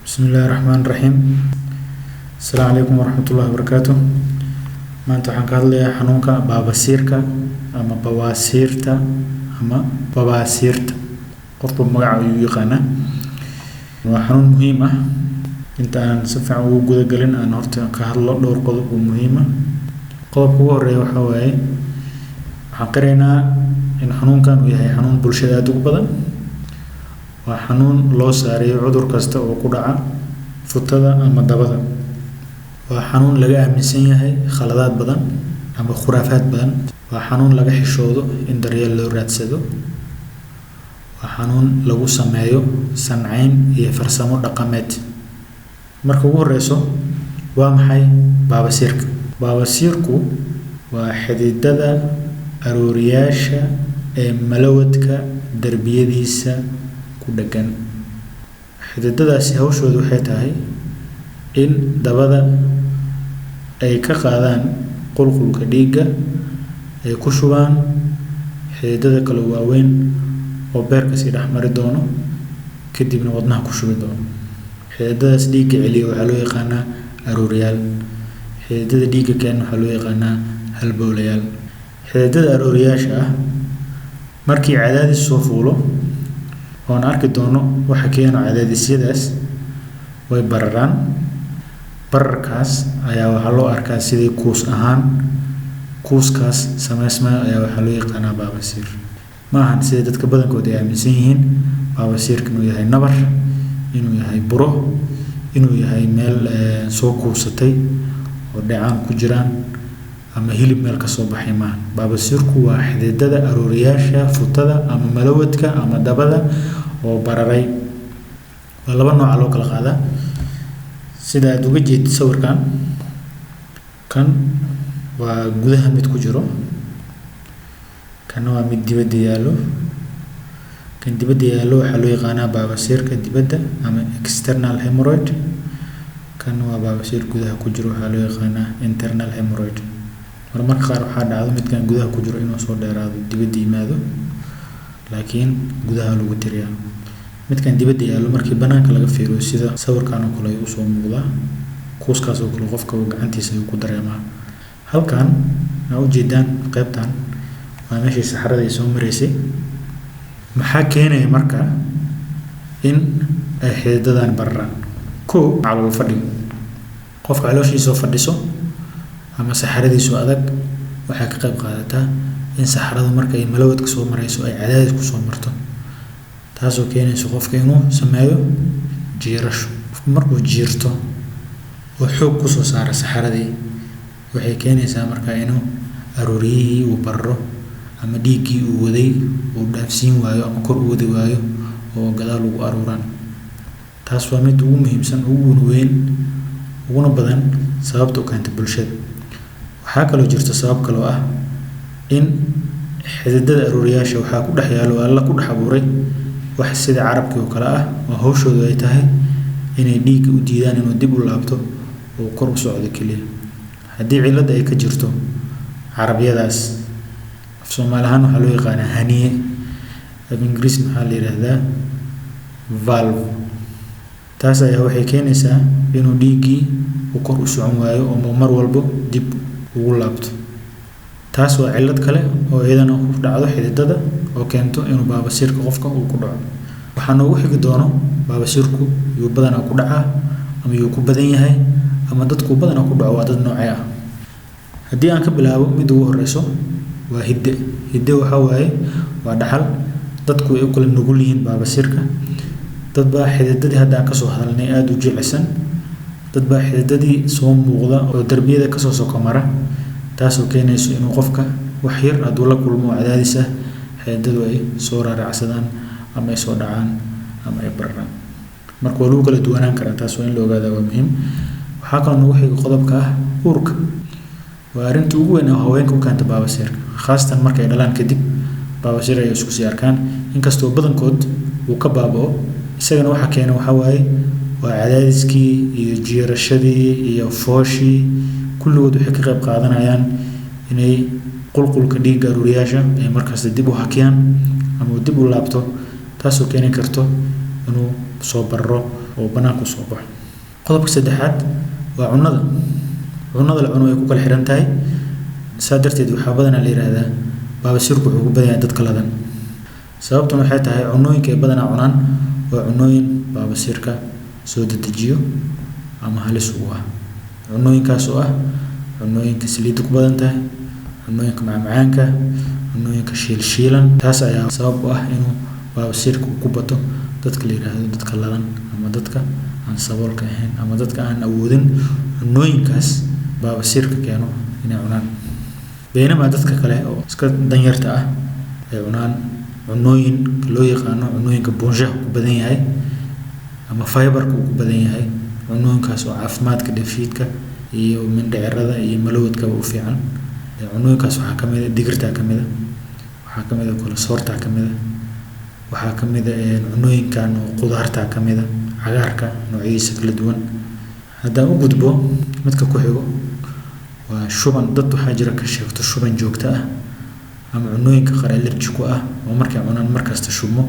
بسم الله الرحمن الرحيم. السلام عليكم ورحمة الله وبركاته. maanta waxaan ka hadlayaa xanuunka baabasiirka ama bawaasiirta ama babaasiirta. qofku magaca ayuu yaqaanaa. waa xanuun muhiim ah. inta aan si fiican ugu guda galin aan horta ka hadlo dhowr qodob oo muhiim ah. qodobka ugu horeeya waxa waaye waxaan qiraynaa in xanuunkan uu yahay xanuun bulshada aad ugu badan. waa xanuun loo saareeyo cudur kasta oo ku dhaca futada ama dabada. waa xanuun laga aaminsan yahay khaladaad badan ama khuraafaad badan. waa xanuun laga xishoodo in daryeel loo raadsado. waa xanuun lagu sameeyo sancayn iyo farsamo dhaqameed. marka ugu horeyso waa maxay baabasiirka? baabasiirku waa xididada arooriyaasha ee malawadka darbiyadiisa ku dhagan. xididadaasi hawshoodu waxay tahay in dabada ay ka qaadaan qulqulka dhiigga ay ku shubaan xididada kale waaweyn oo beerka sii dhex mari doono kadibna wadnaha ku shubi doono. xididadaas dhiigga celiya waxaa loo yaqaanaa arooriyaal. xididada dhiigga keena waxaa loo yaqaanaa halbowlayaal. xididada arooriyaasha ah markii cadaadis soo fuulo oon arki doono waxa keeno cadaadisyadaas way bararaan. bararkaas ayaa waxaa loo arkaa sidii kuus ahaan. kuuskaas samaysmaya ayaa waxaa loo yaqaanaa baabasiir. ma ahan sida dadka badankood ay aaminsan yihiin baabasiirka inuu yahay nabar, inuu yahay buro, inuu yahay meel soo kuusatay oo dhacaan ku jiraan ama hilib meel ka soo baxay. maahan. baabasiirku waa xididada arooriyaasha futada ama malawadka ama dabada oo bararay. waa laba nooca loo kala qaadaa sida aad uga jeed sawirkan. kan waa gudaha mid ku jiro, kana waa mid dibadda yaallo. kan dibadda yaallo waxaa loo yaqaanaa baabasiirka dibadda ama external hemorrhoid. kan waa baabasiir gudaha ku jiro, waxaa loo yaqaanaa internal hemorrhoid. marmarka qaar waxaa dhacdo midkan gudaha ku jiro inuu soo dheeraado dibadda yimaado, laakiin gudaha lagu tiriyaa. midkan dibadda yaallo markii banaanka laga fiiriyo sida sawirkan oo kale ayuu usoo muuqdaa. kuuskaas oo kale qofka gacantiisa ayuu ku dareemaa. halkan aa ujeedaan qaybtan waa meeshii saxarada ay soo maraysay. maxaa keenaya marka in ay xididadan bararaan? kow, calool fadhiga. qofka calooshiisoo fadhiso ama saxaradiisu adag waxay ka qayb qaadataa in saxaradu marka ay malawadka soo marayso ay cadaadis ku soo marto, taasoo keenaysa qofka inuu sameeyo jiirasho. qofka markuu jiirto oo xoog kusoo saara saxaradii waxay keenaysaa marka inuu arooriyihii uu bararo ama dhiiggii uu waday uu dhaafsiin waayo ama kor u wadi waayo oo gadaal ugu aruuraan. taas waa mid ugu muhiimsan, ugu weyn, uguna badan sababta u keenta bulshada. waxaa kaloo jirta sabab kaloo ah in xididada arooriyaasha waxaa ku dhex yaallo alla ku dhex abuuray wax sida carabkii oo kale ah oo hawshoodu ay tahay inay dhiigga u diidaan inuu dib u laabto oo kor u socdo keliya. haddii cilada ay ka jirto carabyadaas, af Soomaali ahaan waxaa loo yaqaanaa haniye, af Ingiriis maxaa la yidhaahdaa valve. taas ayaa waxay keenaysaa inuu dhiiggii uu kor u socon waayo oo mar walbo dib ugu laabto. taas waa cilad kale oo iyadana ku dhacdo xididada oo keento inuu baabasiirka qofka uu ku dhaco. waxaa noogu xigi doono baabasiirku yuu badanaa ku dhacaa ama yuu ku badan yahay ama dadku badanaa ku dhaco waa dad noocee ah. haddii aan ka bilaabo mid ugu horeyso waa hidde. hidde waxaa waaye waa dhaxal. dadku ay u kala nugul yihiin baabasiirka. dad baa xididadii hadda aan kasoo hadalnay aada u jilicsan. dad baa xididadii soo muuqda oo darbiyada kasoo soko mara, taasoo keenayso inuu qofka wax yar hadduu la kulmo cadaadis ah xididadu ay soo raaracsadaan ama ay soo dhacaan ama ay bararaan. marka waa lagu kala duwanaan karaa, taas waa in la ogaadaa, waa muhiim. waxaa kaloo nagu xiga qodobka ah uurka. waa arrinta ugu weyn oo haweenka u keenta baabasiirka, khaasatan markay dhalaan kadib baabasiir ay isku sii arkaan. inkastoo badankood uu ka baaba'o, isagana waxa keena waxaa waaye waa cadaadiskii iyo jiirashadii iyo fooshii kulligood waxay ka qayb qaadanayaan inay qulqulka dhiigga arooriyaasha ay markaas dib u hakiyaan ama dib u laabto, taasoo keeni karto inuu soo barro oo banaanku soo baxo. qodobka saddexaad waa cunnada la cuno way ku kala xiran tahay, saa darteed waxaa badanaa la yidhaahdaa baabasiirku wuxuu ku badan yahay dadka ladan. sababtan waxay tahay cunnooyinka ay badanaa cunaan waa cunnooyin baabasiirka soo dedejiyo ama halis u ah. cunnooyinkaas oo ah cunnooyinka saliidda ku badan tahay, cunnooyinka macmacaanka, cunnooyinka shiilan. taas ayaa sabab u ah inuu baabasiirku ku bato dadka la yidhaahdo dadka ladan ama dadka aan saboolka ahayn ama dadka aan awoodin cunnooyinkaas baabasiirka keeno inay cunaan. beenamaa dadka kale oo iska danyarta ah ay cunaan cunnooyinka loo yaqaano cunnooyinka buunshaha ku badan yahay ama fiberka uu ku badan yahay, cunnooyinkaas oo caafimaadka dheefshiidka iyo mindhicirada iyo malawadkaba u fiican. cunnooyinkaas waxaa ka mid ah digirta ka mid ah, waxaa ka mid ah kolasoorta ka mid ah, waxaa ka mid ah cunnooyinkan oo qudaarta ka mid ah, cagaarka noocyadiisa kala duwan. haddaan u gudbo midka ku xigo waa shuban. dad waxaa jira ka sheegto shuban joogto ah ama cunnooyinka qaar allergy ku ah oo markay cunaan markasta shubmo.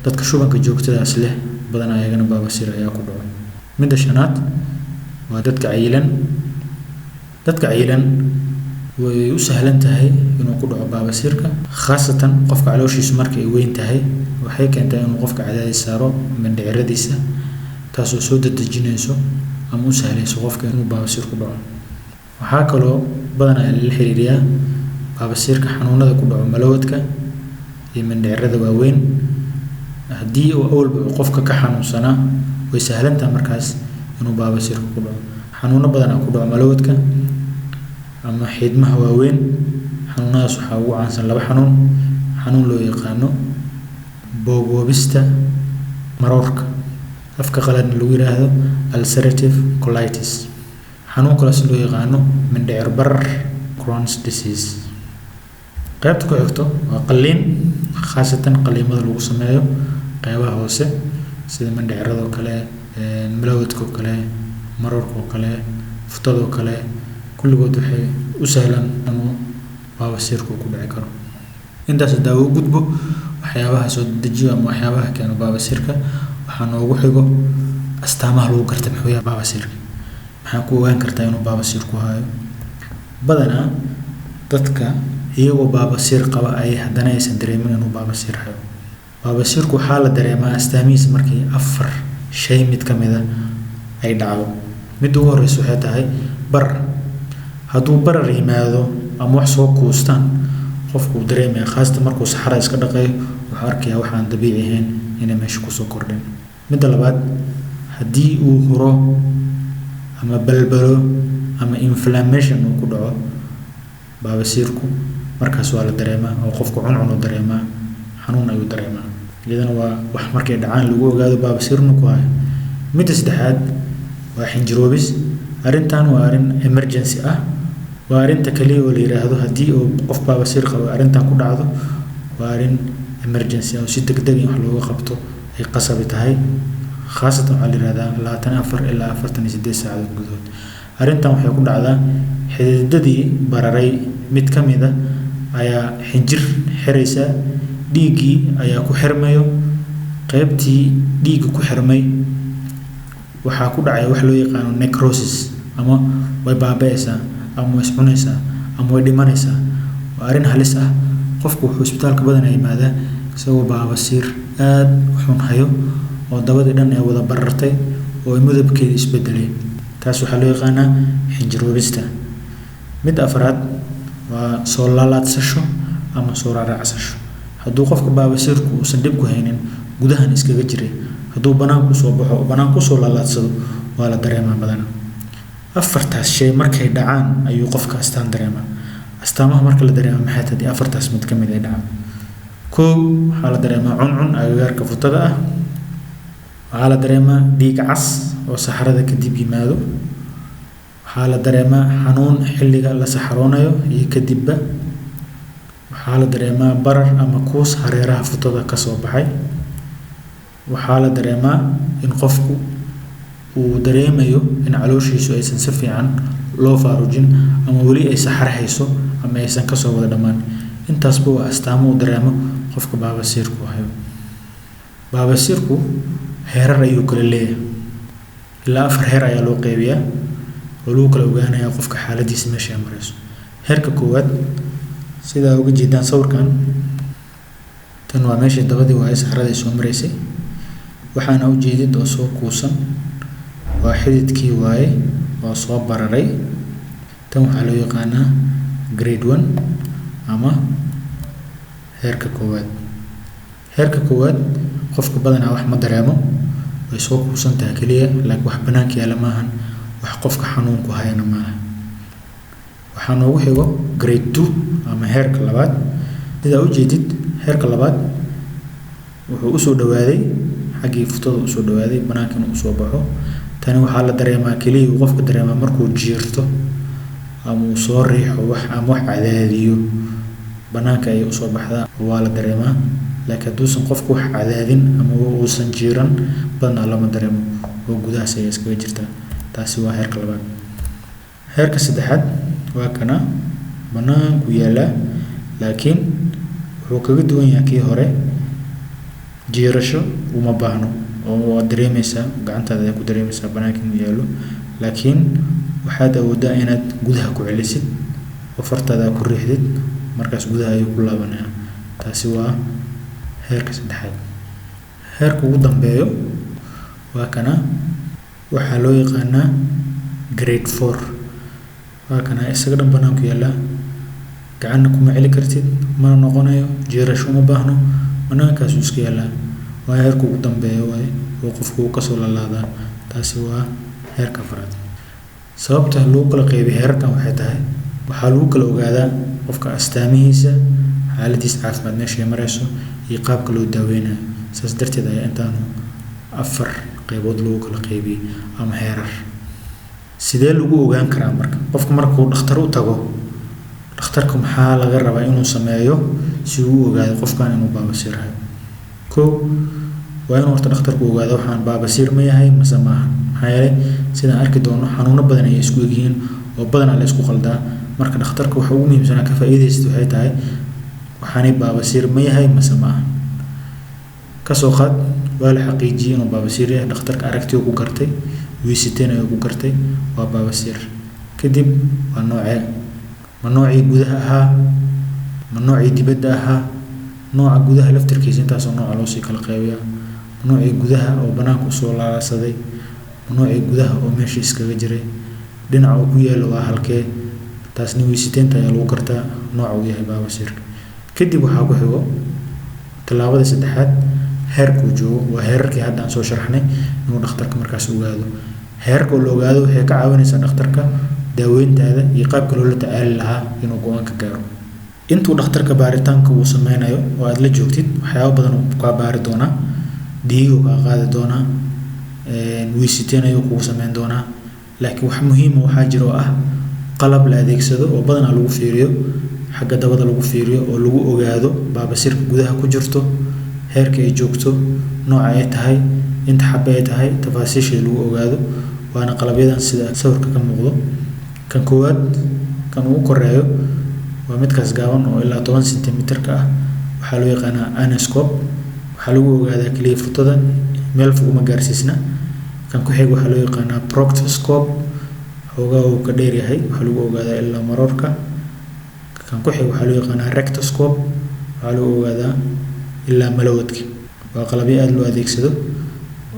dadka shubanka joogtadaas leh badanaa ayagana baabasiir ayaa ku dhaco. midda shanaad waa dadka cayilan. dadka cayilan way u sahlan tahay inuu ku dhaco baabasiirka, khaasatan qofka calooshiisu markay weyn tahay waxay keentaa inuu qofka cadaadis saaro mindhiciradiisa, taasoo soo dedejinayso ama u sahlayso qofka inuu baabasiir ku dhaco. waxaa kaloo badanaa la xiriiriyaa baabasiirka xanuunada ku dhaco malawadka iyo mindhicirada waaweyn. haddii uu awalba qofka ka xanuunsanaa way sahlan tahay markaas inuu baabasiirka ku dhaco. xanuuno badanaa ku dhaco malawadka ama xiidmaha waaweyn. xanuunadaas waxaa ugu caansan laba xanuun loo yaqaano booboobista maroorka, afka qaladna lagu yiraahdo ulcerative colitis. xanuun kalaas loo yaqaano mindhicir barar Crohn's disease. qaybta ku xigto waa qalliin, khaasatan qalliimada lagu sameeyo qaybaha hoose sida mindhicirada oo kale, malawadka oo kale, maroorka oo kale, futada oo kale. kulligood waxay u sahlan inuu baabasiirku ku dhici karo. intaas hadaa u gudbo waxyaabaha soo dedejiyo ama waxyaabaha keeno baabasiirka, waxaa noogu xigo astaamaha lagu garta muxuu yahay baabasiirka. maxaa ku ogaan kartaa inuu baabasiir ku hayo? badanaa dadka iyagoo baabasiir qaba ay haddana aysan dareemin inuu baabasiir hayo. baabasiirku waxaa la dareemaa astaamihiisa markii 4 shay mid ka mid ah ay dhacdo. mid ugu horreysa waxay tahay barar. hadduu barar yimaado ama wax soo kuustaan qofku uu dareemaya, khaasatan markuu saxara iska dhaqayo wuxuu arkayaa waxaan dabiici ahayn inay meesha kusoo kordhin. midda labaad, haddii uu huro ama balbalo ama inflammation uu ku dhaco baabasiirku, markaas waa la dareemaa oo qofku cuncun u dareemaa, xanuun ayuu dareemaa. iyadana waa wax markay dhacaan lagu ogaado baabasiir inuu ku hayo. midda saddexaad waa xinjiroobis. arrintan waa arrin emergency ah, waa arrinta kaliya oo la yiraahdo haddii uu qof baabasiir qabo arrintan ku dhacdo waa arrin emergency ah oo si degdeg ah wax looga qabto ay qasabi tahay. khaasatan waxaa la yiraahdaa 24 ilaa 48 saacadood gudahood. arrintan waxay ku dhacdaa xididadii bararay mid ka mid ah ayaa xinjir xiraysa, dhiiggii ayaa ku xirmayo. qaybtii dhiigga ku xirmay waxaa ku dhacaya wax loo yaqaano necrosis, ama way baaba'aysaa ama way iscunaysaa ama way dhimanaysaa. waa arrin halis ah. qofku wuxuu isbitaalka badanaa yimaadaa isagoo baabasiir aad u xun hayo oo dabadii dhan ay wada barartay oo midabkeeda isbedelay. taas waxaa loo yaqaanaa xinjiroobista. midda afraad waa soo laalaadsasho ama soo raaracsasho. hadduu qofka baabasiirku uusan dhib ku haynin gudahan iskaga jiray, hadduu banaanku soo baxo oo banaanku soo laalaadsado waa la dareemaa badanaa. afartaas shay markay dhacaan ayuu qofka astaan dareemaa. astaamaha marka la dareemo maxay tahay? afartaas mid ka mid ay dhacaan. koow, waxaa la dareemaa cuncun agagaarka futada ah. waxaa la dareemaa dhiig cas oo saxarada kadib yimaado. waxaa la dareemaa xanuun xilliga la saxaroonayo iyo kadibba. waxaa la dareemaa barar ama kuus hareeraha futada ka soo baxay. waxaa la dareemaa in qofku uu dareemayo in calooshiisu aysan si fiican loo faarujin ama weli ay saxar hayso ama aysan kasoo wada dhammaan. intaasba waa astaamo uu dareemo qofka baabasiirku hayo. baabasiirku heerar ayuu kala leeyahay. ilaa 4 heer ayaa loo qeybiyaa oo lagu kala ogaanayaa qofka xaaladiisa meesha ay marayso. heerka koowaad sida uga jeedaan sawirkan, tan waa meeshii dabadii waa saxradii soo maraysay, waxaana u jeedid oo soo kuusan waa xididkii waaye oo soo bararay. tan waxaa loo yaqaanaa grade 1 ama heerka koowaad. heerka koowaad qofka badanaa wax ma dareemo, way soo kuusan tahay kaliya, laakiin wax banaanka yaala maahan, wax qofka xanuun ku hayana maaha. waxaa noogu xigo grade 2 ama heerka labaad. sida u jeedid heerka labaad wuxuu usoo dhawaaday xaggii futada usoo dhawaaday, banaankana uu soo baxo. tani waxaa la dareemaa kaliya, qofka dareemaa markuu jiirto ama uu soo riixo wax ama wax cadaadiyo, banaanka ayay usoo baxdaa, waa la dareemaa. laakiin hadduusan qofku wax cadaadin ama uusan jiiran, badanaa lama dareemo oo gudahaas ayay iskaga jirtaa. taasi waa heerka labaad. heerka saddexaad waa kana banaanku yaalaa, laakiin wuxuu kaga duwan yahay kii hore. jiirasho uma baahno oo waad dareemaysaa, gacantaada ayaa ku dareemaysaa banaanka inuu yaalo, laakiin waxaad awoodaa inaad gudaha ku celisid oo fartaada ku riixdid, markaas gudaha ayuu ku laabanayaa. taasi waa heerka saddexaad. heerka ugu dambeeyo waa kana, waxaa loo yaqaanaa grade 4. waa kana isaga dhan banaanku yaallaa, gacanna kuma celi kartid, mana noqonayo, jiirasho uma baahno, banaankaasuu iska yaallaa. waa heerka ugu dambeeya waaye oo qofku uu kasoo lalaadaa. taasi waa heerka afraad. sababta lagu kala qeybiyo heerarkan waxay tahay, waxaa lagu kala ogaadaa qofka astaamihiisa, xaaladiisa caafimaad meesha ay marayso, iyo qaabka loo daaweynayo. saas darteed ayaa intaanu 4 qeybood lagu kala qeybiyey ama heerar. sidee lagu ogaan karaa marka qofka markuu dhakhtar u tago, dhakhtarku maxaa laga rabaa inuu sameeyo si uu u ogaado qofkan inuu baabasiir hayo? kow waa inuu horta dhakhtarku ogaado waxaan baabasiir ma yahay mase maaha. maxaa yeelay sidaan arki doono xanuuno badan ayay isku egyihiin oo badanaa la isku qaldaa. marka dhakhtarka waxa ugu muhiimsanaa ka faa'iidaysta waxay tahay waxaanay baabasiir ma yahay mase maaha. kasoo qaad waa la xaqiijiyey inuu baabasiir yahay, dhakhtarka aragtiyo ku gartay, wiisiteen ayuu ku gartay, waa baabasiir. kadib waa noocee? ma noocii gudaha ahaa, ma noocii dibadda ahaa? nooca gudaha laftirkiisa intaasoo nooca loo sii kala qeybiyaa. ma noocii gudaha oo banaanka usoo laalaasaday, ma noocii gudaha oo meesha iskaga jiray, dhinaca uu ku yaalo waa halkee? taasna wiisiteenta ayaa lagu gartaa nooca uu yahay baabasiirka. kadib waxaa ku xigo tallaabada saddexaad, heerkuu joogo. waa heerarkii hadda aan soo sharaxnay inuu dhakhtarka markaas ogaado. heerka oo la ogaado waxay ka caawinaysaa dhakhtarka daaweyntaada iyo qaabka loola tacaali lahaa inuu go-aan ka gaaro. intuu dhakhtarka baaritaanka uu sameynayo oo aad la joogtid, waxyaabo badan uu kaa baari doonaa, dhiiguu kaa qaadi doonaa, wiisiteen ayuu kugu sameyn doonaa. laakiin wax muhiima waxaa jira oo ah qalab la adeegsado oo badanaa lagu fiiriyo, xagga dabada lagu fiiriyo oo lagu ogaado baabasiirka gudaha ku jirto, heerka ay joogto, nooca ay tahay, inta xabbe ay tahay, tafaasiisheeda lagu ogaado. waana qalabyadan sida sawirka ka muuqdo. kan koowaad, kan ugu koreeyo waa midkaas gaaban oo ilaa 10 sentimitirka ah, waxaa loo yaqaanaa anoscope. waxaa lagu ogaadaa kaliya futada, meel fog uma gaarsiisna. kan ku xiga waxaa loo yaqaanaa proctoscope, xoogaa uu ka dheer yahay, waxaa lagu ogaadaa ilaa maroorka. kan ku xiga waxaa loo yaqaanaa rectoscope, waxaa lagu ogaadaa ilaa malawadka. waa qalabyo aad loo adeegsado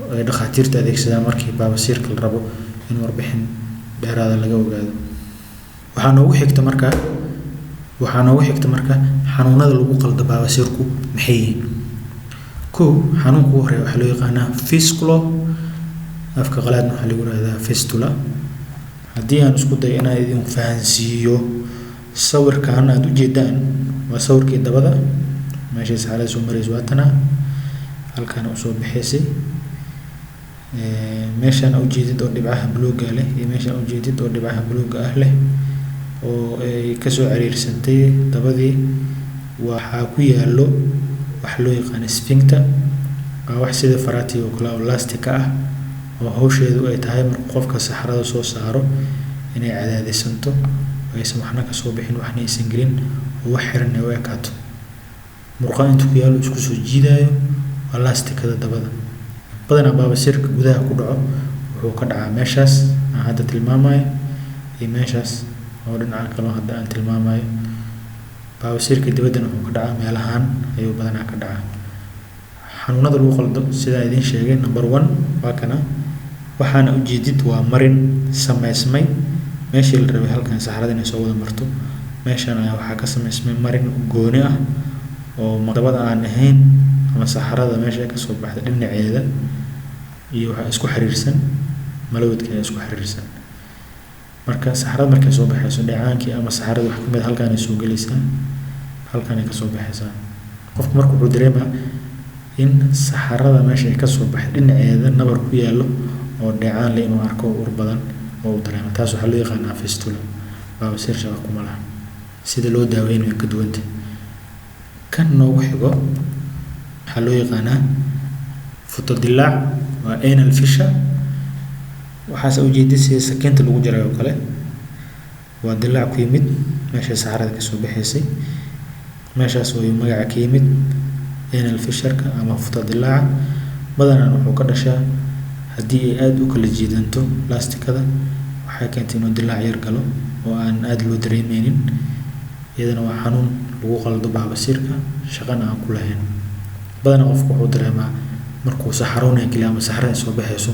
oo ay dhakhaatiirta adeegsadaan markii baabasiirka la rabo in warbixin dheeraada laga ogaado. waxaa noogu xigta marka xanuunada lagu qaldo baabasiirku maxay yihiin. kow, xanuunka ugu horeeya waxaa loo yaqaanaa fistula, afka qalaadna waxaa lagu yiraahdaa fistula. haddii aan isku dayo inaan idin fahansiiyo, sawirkan aad u jeedaan waa sawirkii dabada, meeshay saxarada soo maraysa waa tana, halkaana usoo baxaysay. meeshaan u jeedid oo dhibcaha buluuga leh iyo meeshaan u jeedid oo dhibcaha buluuga ah leh oo ay kasoo ciriirsantay dabadii, waxaa ku yaalo wax loo yaqaan sphincter. waa wax sida faraati oo kale oo elastic ah oo hawsheedu ay tahay markuu qofka saxarada soo saaro inay cadaadisanto, aysan waxna ka soo bixin, waxna aysan gelin, oo wax xiran ay u ekaato. murqaha intuu ku yaalo isku soo jiidayo waa elastikada dabada. badanaa baabasiirka gudaha ku dhaco wuxuu ka dhacaa meeshaas aan hadda tilmaamayo iyo meeshaas oo dhinaca kale hadda aan tilmaamayo. Baabasiirka dibaddana wuxuu ka dhacaa meelahan ayuu badanaa ka dhacaa. Xanuunada lagu qaldo sidaa idiin sheegay number 1 waa kana waxaana ujeedid waa marin samaysmay meeshii la rabay halkan saxarada inay soo wada marto. Meeshan ayaa waxaa ka samaysmay marin gooni ah oo maqdabada aan ahayn ama saxarada meesha ka soo baxda dhinaceeda iyo waxa isku xiriirsan malawadka ayaa isku xiriirsan. Marka saxarada markay soo baxayso dhacaankii ama saxarada wax kamid halkan ay soo galaysaa, halkan ay ka soo baxaysaa. Qofku markuu wuxuu dareemaa in saxarada meesha ay ka soo baxay dhinaceeda nabar ku yaalo oo dhacaan leh inuu arko ur badan oo uu dareemo. Taas waxaa loo yaqaanaa fistula. Baabasiir shaqo kuma laha. Sida loo daaweynayo way ka duwan tahay. Kan noogu xigo waxaa loo yaqaanaa futodilaac waa anal fissure. waxaas ujeedid sida sakiinta lagu jaray oo kale waa dilaac ku yimid meesha saxarada ka soo baxaysay. meeshaas oo magaca ka yimid anal fissure-ka ama futodilaaca. badanaa wuxuu ka dhashaa haddii ay aad u kala jiidanto plastikada waxay keentay inuu dilaac yar galo oo aan aad loo dareemeynin. iyadana waa xanuun lagu qaldo baabasiirka shaqana aan ku lahayn. badanaa qofku wuxuu dareemaa markuu saxaroonayo kaliya ama saxarada soo baxayso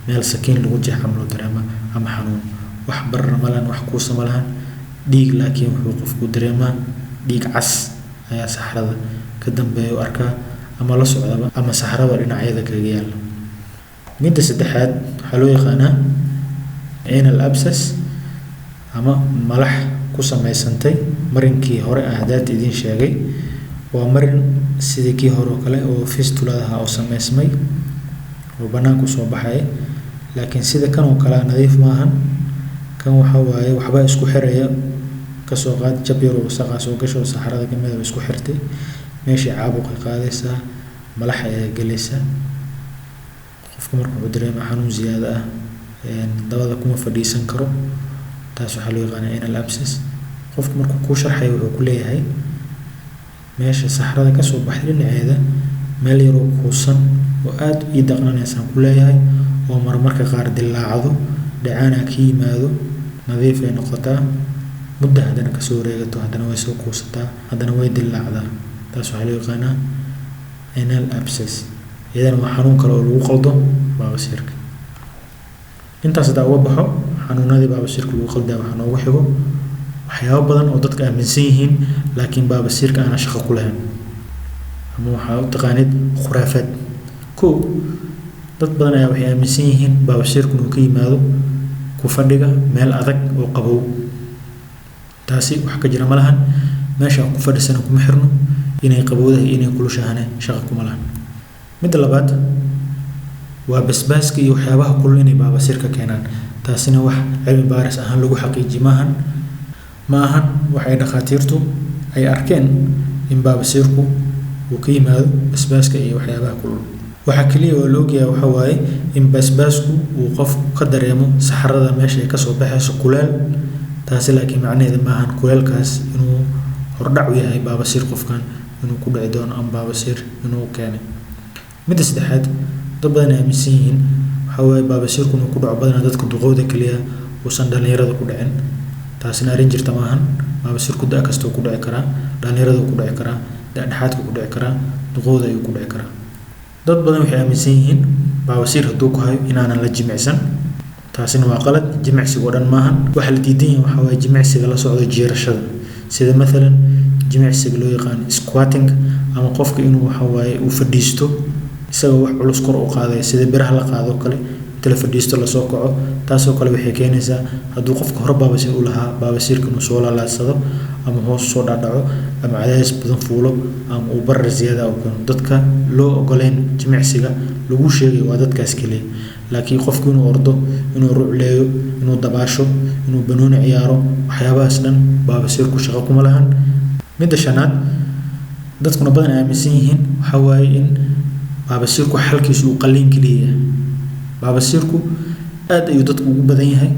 meel sakiin lagu jeexam loo dareema ama xanuun. wax barar malan wax kuusa malahan dhiig, laakiin wuxuu qofku dareemaa dhiig cas ayaa saxarada ka dambeeya u arkaa ama la socdaba ama saxarada dhinacyada kaga yaala. midda saddexaad waxaa loo yaqaanaa anal abscess ama malax ku samaysantay marinkii hore ah hadaad idiin sheegay. waa marin sidii kii hore oo kale oo fistuladaha oo samaysmay oo banaanku soo baxay, laakiin sida kan oo kale nadiif maahan. kan waxa waaye waxba isku xiraya kasoo qaad jab yar oo wasakh ah soo gasho saxarada kamid ah isku xirtay meeshii caabuq ay qaadaysaa malax ayaa galaysa. qofka markuu uu dareemo xanuun ziyaada ah dabada kuma fadhiisan karo. taas waxaa loo yaqaanaa anal abscess. qofka markuu ku sharxay wuxuu ku leeyahay meesha saxarada ka soo baxday dhinaceeda meel yar oo kuusan oo aad ii daqnanaysaan ku leeyahay oo marmarka qaar dilaacdo dhacaana ka yimaado nadiif ay noqotaa muddo haddana ka soo wareegato haddana way soo kuusataa haddana way dilaacdaa. taas waxaa loo yaqaanaa anal abscess. iyadana waa xanuun kale oo lagu qaldo baabasiirka. intaas hadaa uga baxo xanuunadii baabasiirka lagu qaldaa waxaa noogu xigo waxyaabo badan oo dadka aaminsan yihiin laakiin baabasiirka aana shaqo ku lahayn ama waxaa u taqaanid khuraafaad. dad badan ayaa waxay aaminsan yihiin baabasiirku inuu ka yimaado ku fadhiga meel adag oo qabow. taasi wax ka jira ma lahan. meesha ku fadhisana kuma xirno inay qabowdahay inay kulushaane shaqo kuma lahan. midda labaad waa basbaaska iyo waxyaabaha kulul inay baabasiirka keenaan. taasina wax cilmi baaris ahaan lagu xaqiijiyo ma ahan waxay dhakhaatiirtu ay arkeen in baabasiirku uu ka yimaado basbaaska iyo waxyaabaha kulul. waxaa kaliya oo la ogyahay waxa waaye in basbaasku uu qofku ka dareemo saxarada meesha ay ka soo baxayso kuleel. taasi laakiin macnaheedu ma ahan kuleelkaas inuu hordhac u yahay baabasiir qofkan inuu ku dhici doono ama baabasiir inuu keenay. midda saddexaad dad badan ay aaminsan yihiin waxa waaye baabasiirku inuu ku dhaco badanaa dadka duqowda kaliya uusan dhalinyarada ku dhicin. taasina arrin jirta ma ahan. baabasiirku da' kastoo ku dhici karaa, dhalinyarada ku dhici karaa, dhexdhexaadka ku dhici karaa, duqowda ayuu ku dhici karaa. dad badan waxay aaminsan yihiin baabasiir hadduu ku hayo inaanan la jimicsan. taasina waa qalad. jimicsiga oo dhan maahan. waxa la diidan yahay waxa waaye jimicsiga la socdo jiirashada sida maalan jimicsiga loo yaqaan squatting ama qofka inuu waxa waaye uu fadhiisto isagoo wax culus kor u qaadaya sida biraha la qaado kale inta la fadhiisto la soo kaco. taasoo kale waxay keenaysaa hadduu qofka hore baabasiir u lahaa baabasiirka inuu soo laalaadsado ama hoos soo dhaadhaco ama cadaadis badan fuulo ama uu barar ziyaada u keeno. dadka loo ogoleyn jimicsiga lagu sheegay waa dadkaas kaliya. laakiin qofku inuu ordo, inuu rucleeyo, inuu dabaasho, inuu banooni ciyaaro waxyaabahaas dhan baabasiirku shaqo kuma lahan. midda shanaad dadkuna badan aaminsan yihiin waxa waaye in baabasiirku xalkiisu uu qalliin kaliya yahay. baabasiirku aad ayuu dadku ugu badan yahay.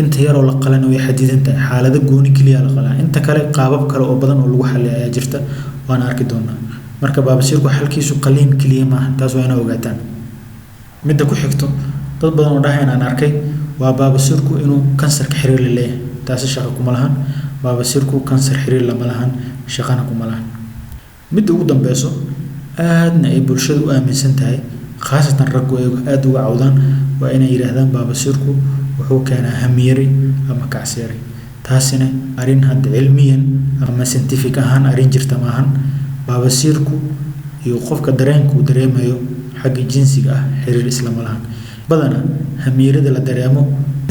inta yaroo la qalana way xadidan tahay. xaalado gooni kaliya la qalaa. inta kale qaabab kale oo badan oo lagu xalliyo ayaa jirta waana arki doonaa. marka baabasiirku xalkiisu qalliin kaliya maaha. taas waa inaa ogaataan. midda ku xigto dad badan oo dhahayn aan arkay waa baabasiirku inuu kansarka xiriir la leeyahay taasi shaqo kuma lahan baabasiirku kansar xiriir lama lahan shaqana kuma lahan midda ugu dambeyso aadna ay bulshadu u aaminsan tahay khaasatan raggu ay aad uga cawdaan waa inay yiraahdaan baabasiirku wuxuu keenaa hamiyari ama kacsiyari taasina arrin had cilmiyan ama scientific ahaan arrin jirta maahan baabasiirku iyo qofka dareenku dareemayo xagga jinsiga ah xiriir islama lahan badana hamiyarida la dareemo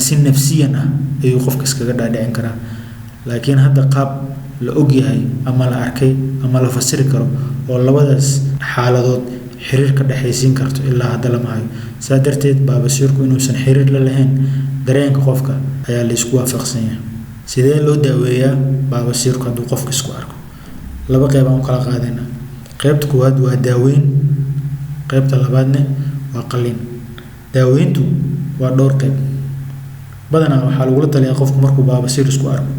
si nafsiyan ah ayuu qofka iskaga dhaadhicin karaa laakiin hadda qaab la og yahay ama la arkay ama la fasiri karo oo labadaas xaaladood xiriir ka dhaxaysiin karto ilaa hadda lama hayo saa darteed baabasiirku inuusan xiriir la lahayn dareenka qofka ayaa la isku waafaqsan yahay sidee loo daaweeyaa baabasiirku hadduu qofka isku arko laba qayb aan u kala qaadaynaa qaybta koowaad waa daaweyn qaybta labaadna waa qalliin daaweyntu waa dhowr qayb badanaa waxaa lagula taliyaa qofku markuu baabasiir isku arko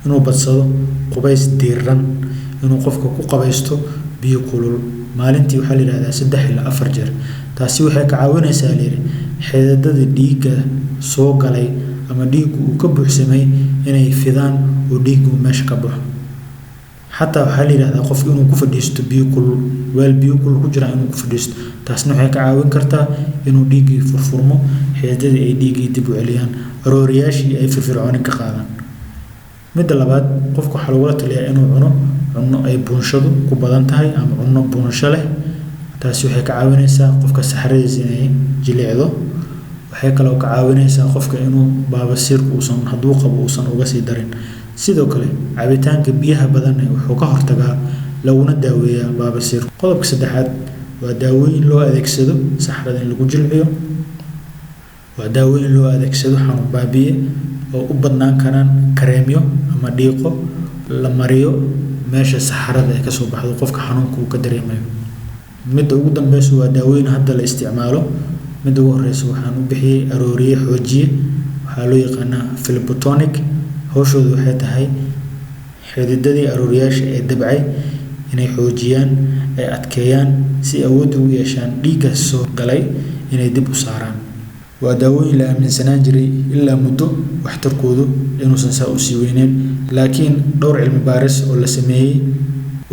inuu badsado qubays diiran inuu qofka ku qabaysto biyo kulul maalintii waxaa la yidhahdaa 3 ilaa 4 jeer taasi waxay ka caawinaysaa leeyahay xididada dhiigga soo galay ama dhiiggu uu ka buuxsamay inay fidaan oo dhiiggu meesha ka baxo xataa waxaa la yidhahdaa qofku inuu ku fadhiisto biyo kulul weel biyo kulul ku jira inuu ku fadhiisto taasna waxay ka caawin kartaa inuu dhiiggii furfurmo xididadii ay dhiiggii dib u celiyaan arooriyaashii ay firfircooni ka qaadaan midda labaad qofku waxaa lagula taliyaa inuu cunno ay buunshadu ku badan tahay ama cunno buunsho leh taasi waxay ka caawinaysaa qofka saxaradiisa inay jilicdo waxay kaloo ka caawinaysaa qofka inuu baabasiirku uusan hadduu qabo uusan uga sii darin sidoo kale cabitaanka biyaha badan wuxuu ka hortagaa laguna daaweeyaa baabasiirka qodobka saddexaad waa daawooyin loo adeegsado saxarada in lagu jilciyo waa daawooyin loo adeegsado xanuun baabiye oo u badnaan karaan kareemyo ama dhiiqo la mariyo meesha saxarada ay ka soo baxdo qofka xanuunka uu ka dareemayo midda ugu dambeysa waa daawooyin hadda la isticmaalo midda ugu horeysa waxaan u bixiyay arooriye xoojiye waxaa loo yaqaanaa philbotonic hawshoodu waxay tahay xididadii arooriyaasha ee dabcay inay xoojiyaan ay adkeeyaan si awood ugu yeeshaan dhiigga soo galay inay dib u saaraan waa daawooyin la aaminsanaan jiray ilaa muddo waxtarkoodu inuusan saa u sii weyneyn laakiin dhowr cilmi baaris oo la sameeyey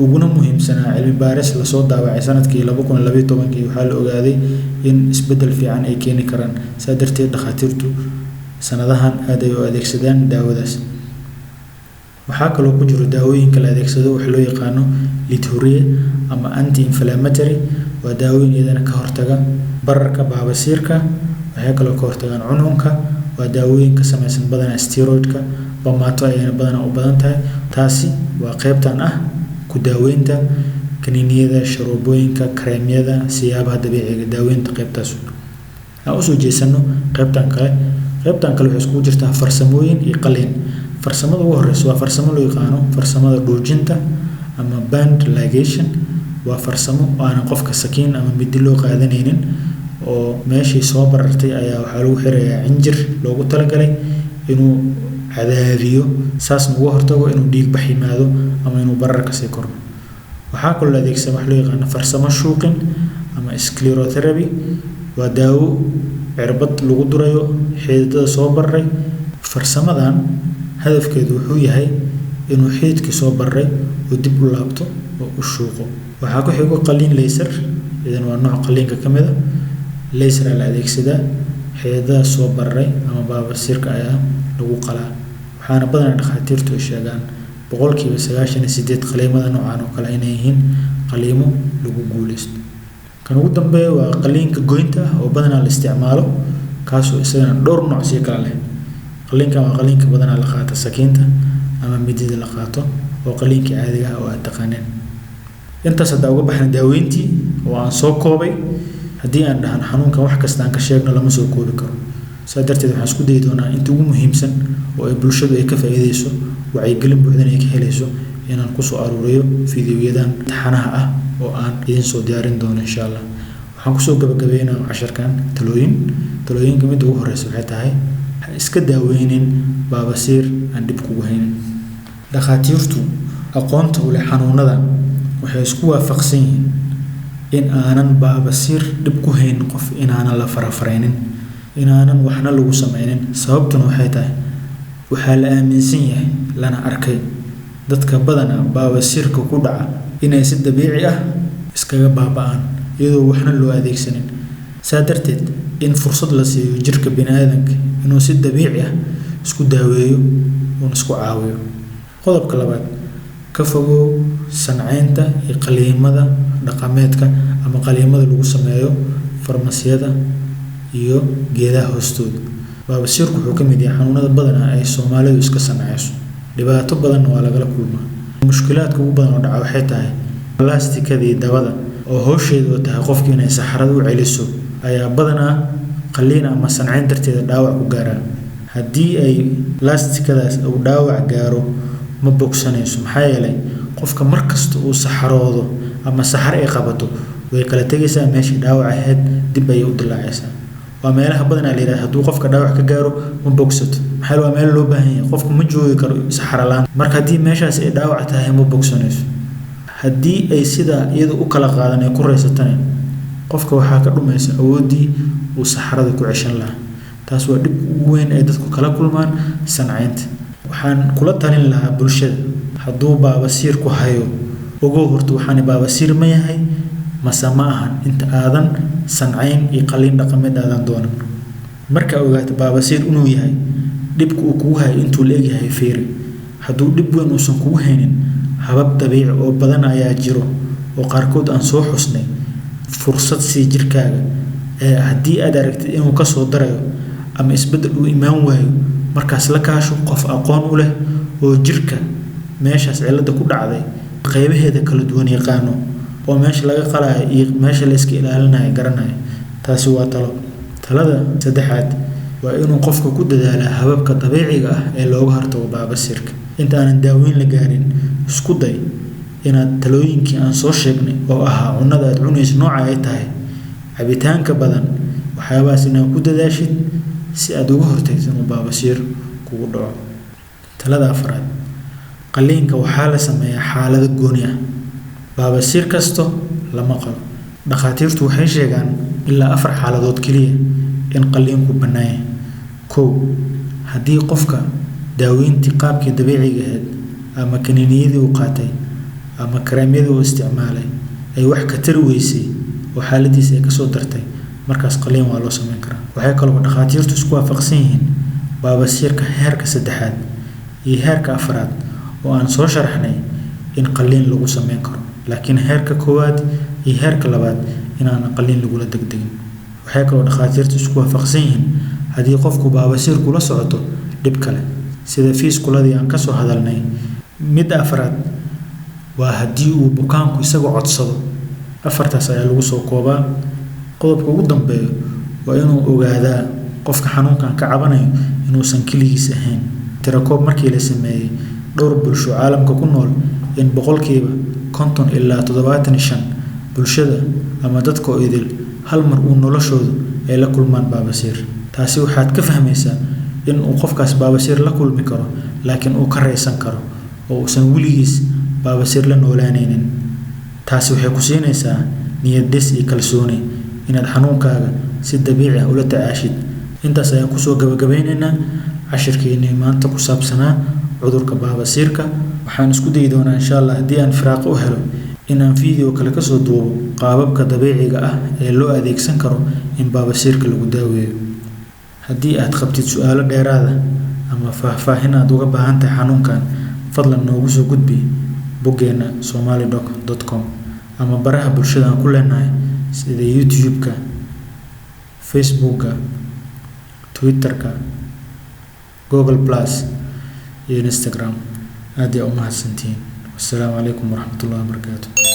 uguna muhiimsanaa cilmi baaris lasoo daawacay sanadkii 2012 waxaa la ogaaday in isbeddel fiican ay keeni karaan saa darteed dhakhaatiirtu sanadahan aad ay u adeegsadaan daawadaas waxaa kaloo ku jiro daawooyinka la adeegsado wax loo yaqaano lithuria ama anti-inflammatory waa daawooyin iyadana ka hortaga bararka baabasiirka waxay kaloo ka hortagaan cununka waa daawooyin ka samaysan badanaa steroidka bamaato ayayna badanaa u badan tahay taasi waa qaybtan ah ku daaweynta kaniiniyada sharoobooyinka kareemyada siyaabaha dabiiciga daaweynta qaybtaas aan usoo jeesano qaybtan kale waxay iskugu jirtaa farsamooyin iyo qalliin farsamada ugu horeysa waa farsamo loo yaqaano farsamada dhuujinta ama band ligation waa farsamo aanan qofka sakiin ama midi loo qaadanaynin oo meeshii soo barartay ayaa waxaa lagu xirayaa cinjir loogu talagalay inuu cadaadiyo saasna uga hortago inuu dhiig bax yimaado ama inuu barar kasii korno waxaa kaloo la adeegsadaa wax loo yaqaano farsamo shuuqin ama sclerotherapy waa daawo cirbad lagu durayo xididada soo bararay farsamadan hadafkeedu wuxuu yahay inuu xididkii soo bararay oo dib u laabto oo u shuuqo waxaa ku xigo qalliin laser idan waa nooc qalliinka ka mid ah laser la adeegsadaa xididada soo bararay ama baabasiirka ayaa lagu qalaa waxaana badanaa dhakhaatiirtu ay sheegaan 98% qaliimada noocan oo kale inay yihiin qaliimo lagu guuleysto kan ugu dambeeya waa qalliinka goynta ah oo badanaa la isticmaalo kaasoo isagana dhowr nooc si kala leh qalliinka waa qalliinka badanaa la qaato sakiinta ama midida la qaato oo qalliinka caadiga ah oo aad taqaaneen intaas hadda uga baxna daaweyntii oo aan soo koobay haddii aan dhahan xanuunkan wax kasta aan ka sheegno lama soo koobi karo saa darteed waxaan isku dayi doonaa inta ugu muhiimsan oo ay bulshadu ay ka faa'iideyso wacyigelin buuxdan ay ka helayso inaan kusoo aruuriyo fiidiyoyadan taxanaha ah oo aan idin soo diyaarin doono insha allah waxaan kusoo gabagabeynaa casharkan talooyinka midda ugu horeysa waxay tahay ha iska daaweynin baabasiir aan dhib kugu haynin dhakhaatiirtu aqoonta u leh xanuunada waxay isku waafaqsan yihiin in aanan baabasiir dhib ku haynin qof inaanan la farafaraynin inaanan waxna lagu samaynin. Sababtuna waxay tahay waxaa la aaminsan yahay lana arkay dadka badanaa baabasiirka ku dhaca inay si dabiici ah iskaga baaba'aan iyadoo waxna loo adeegsanin. saa darteed in fursad la siiyo jirka bini'aadamka inuu si dabiici ah isku daaweeyo oo isku caawiyo. qodobka labaad, ka fogow sancaynta iyo qaliimada dhaqameedka ama qaliimada lagu sameeyo farmasiyada iyo geedaha hoostooda. baabasiirku wuxuu ka mid yahay xanuunada badan ay Soomaalidu iska sancayso. dhibaato badan waa lagala kulmaa. mushkilaadka ugu badan oo dhaca waxay tahay plastikadii dawada oo hawsheedu tahay qofka inay saxarada u celiso ayaa badanaa qaliin ama sancayn darteeda dhaawac ku gaara. haddii ay plastikadaas uu dhaawac gaaro ma bogsanayso, maxaa yeelay qofka markasta uu saxaroodo ama saxar ay qabato way kala tegaysaa meeshii dhaawac ahayd dib ayay u dilaacaysaa. waa meelaha badanaa la yidhaahdo hadduu qofka dhaawac ka gaaro ma bogsato, maxaa waa meel loo baahan yahay, qofku ma joogi karo saxaro la'aan. marka haddii meeshaas ay dhaawac tahay ma bogsanayso. haddii ay sidaa iyada u kala qaadan ay ku raysatana qofka waxaa ka dhumaysa awooddii uu saxarada ku ceshan lahaa. taas waa dhib ugu weyn ay dadku kala kulmaan sancaynta. waxaan kula talin lahaa bulshada hadduu baabasiir ku hayo ogow horta waxaan baabasiir ma yahay mase ma ahan inta aadan sancayn iyo qaliin dhaqameed aadan doonan. marka ogaato baabasiir inuu yahay dhibku uu kugu hayo intuu la egyahay fiiri. hadduu dhib weyn uusan kugu haynin habab dabiici oo badan ayaa jiro oo qaarkood aan soo xusnay. fursad sii jirkaaga haddii aad aragtid inuu ka soo darayo ama isbeddel uu imaan waayo markaas la kaasho qof aqoon u leh oo jirka meeshaas cilada ku dhacday qaybaheeda kala duwan yaqaano oo meesha laga qalayo iyo meesha la iska ilaalinayo garanayo. taasi waa talo. talada saddexaad waa inuu qofka ku dadaalaa hababka dabiiciga ah ee looga hortago baabasiirka. inta aanan daaweyn la gaarin isku day inaad talooyinkii aan soo sheegnay oo ahaa cunnada aad cunayso nooca ay tahay, cabitaanka badan, waxyaabahaas inaad ku dadaashid si aad uga hortagto inuu baabasiir kugu dhaco. talada afraad, qaliinka waxaa la sameeyaa xaalado gooni ah. baabasiir kasto lama qalo. dhakhaatiirtu waxay sheegaan ilaa 4 xaaladood keliya in qaliinku bannaan yahay. 1. haddii qofka daaweyntii qaabkii dabiiciga ahayd ama kaniiniyadii uu qaatay ama kareemyadii uu isticmaalay ay wax ka tari weysay oo xaaladiisa ay kasoo dartay markaas qaliin waa loo sameyn karaa. waxay kaloo dhakhaatiirtu isku waafaqsan yihiin baabasiirka heerka 3aad iyo heerka 4aad oo aan soo sharaxnay in qaliin lagu sameyn karo, laakiin heerka 1aad iyo heerka 2aad inaan qaliin lagula degdegin. waxay kaloo dhakhaatiirtu isku waafaqsan yihiin haddii qofku baabasiir kula socoto dhib kale sida fiiskuladii aan ka soo hadalnay. mid 4aad waa haddii uu bukaanku isaga codsado. 4taas ayaa lagu soo koobaa. qodobka ugu dambeeya waa inuu ogaadaa qofka xanuunkan ka cabanayo inuusan keligiis ahayn. tirakoob markii la sameeyey dhowr bulsho caalamka ku nool in 50% ilaa 75 bulshada ama dadka oo idil hal mar uu noloshoodu ay la kulmaan baabasiir. taasi waxaad ka fahmaysaa in uu qofkaas baabasiir la kulmi karo laakiin uu ka raysan karo oo uusan weligiis baabasiir la noolaanaynin. taasi waxay ku siinaysaa niyad dhis iyo kalsooni inaad xanuunkaaga si dabiici ah ula tacaashid. intaas ayaan kusoo gabagabeynaynaa cashirkeennii maanta ku saabsanaa cudurka baabasiirka. waxaan isku dayi doonaa insha Allah haddii aan firaaqo u helo inaan video kale ka soo duubo qaababka dabiiciga ah ee loo adeegsan karo in baabasiirka lagu daaweeyo. haddii aad qabtid su'aalo dheeraad ah ama faahfaahin aad uga baahan tahay xanuunkan fadlan noogu soo gudbi boggeena somalidoc.com ama baraha bulshada aan ku leenahay sida YouTube-ka, Facebook-ka, Twitter-ka, Google+ iyo Instagram. aad iyo u mahadsantihiin. wassalaamu calaykum waraxmatullaahi wabarakaatuh.